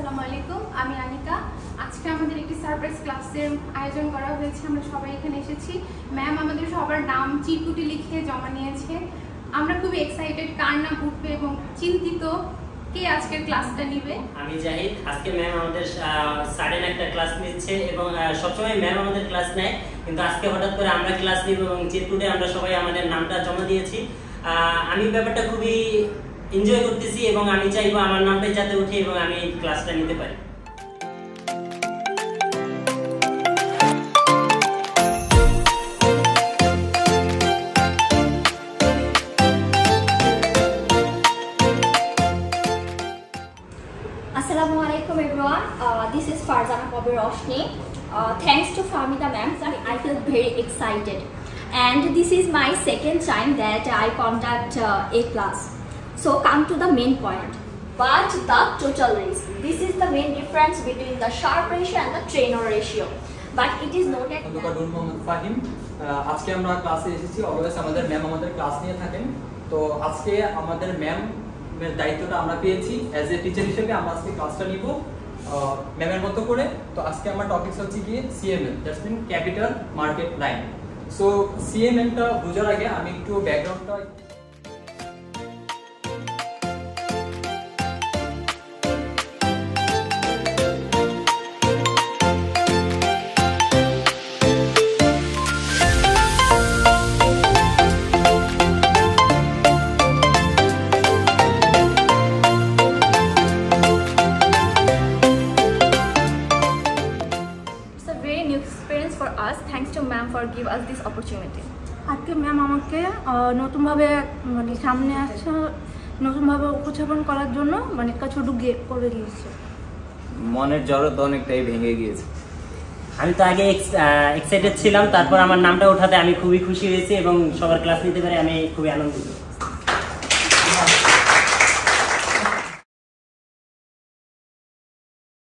আসসালামু আলাইকুম, আমি আনিকা। আজকে আমাদের একটি সারপ্রাইজ ক্লাসের আয়োজন করা হয়েছে। আমরা সবাই এখানে এসেছি। ম্যাম আমাদের সবার নাম চিরকুটে লিখে জমা নিয়েছে। আমরা খুব এক্সাইটেড কার নাম উঠবে এবং চিন্তিত কে আজকের ক্লাসটা নেবে। আমি জাহিদ। আজকে ম্যাম আমাদের সাডেন একটা ক্লাস নিচ্ছে এবং সবসময় ম্যাম আমাদের ক্লাস নেয়, কিন্তু আজকে হঠাৎ করে আমরা ক্লাস নিব এবং চিরকুটে আমরা সবাই আমাদের নামটা জমা দিয়েছি। আমি ব্যাপারটা খুবই এনজয় করতেছি এবং আমি চাইবো আমার নামটাই যাতে উঠে এবং আমি এই ক্লাসটা নিতে পারি। Assalamualaikum everyone. This is Farzana Kabir Roshni. Thanks to Fahmida ma'am, I feel very excited. And this is my second time that I conduct a class. So come to the main point. But the total risk. This is the main difference between the Sharpe ratio and the trainer ratio. But it is noted. Fahim, আজকে আমরা ক্লাসে এসেছি। Always আমাদের ma'am আমাদের class নিয়ে থাকেন। তো আজকে আমাদের ম্যামের দায়িত্বটা আমরা পেয়েছি অ্যাজ এ টিচার হিসেবে। আমরা আজকে ক্লাসটা নিব ম্যামের মতো করে। তো আজকে আমার টপিকস হচ্ছে গিয়ে CML, that's mean capital market line. So সিএমএলটা বোঝার আগে আমি একটু ব্যাকগ্রাউন্ডটা for us. Thanks to ma'am for give us this opportunity. আজকে ম্যাম আমাকে নতুনভাবে মানে সামনে আসা নতুনভাবে উপস্থাপন করার জন্য মানে একটা ছোট গেট করে দিয়েছে। মনের জড়তা অনেকটাই ভেঙে গিয়েছে। আমি তো আগে এক্সাইটেড ছিলাম, তারপর আমার নামটা ওঠাতে আমি খুবই খুশি হয়েছি এবং সবার ক্লাস নিতে পারে আমি খুবই আনন্দিত।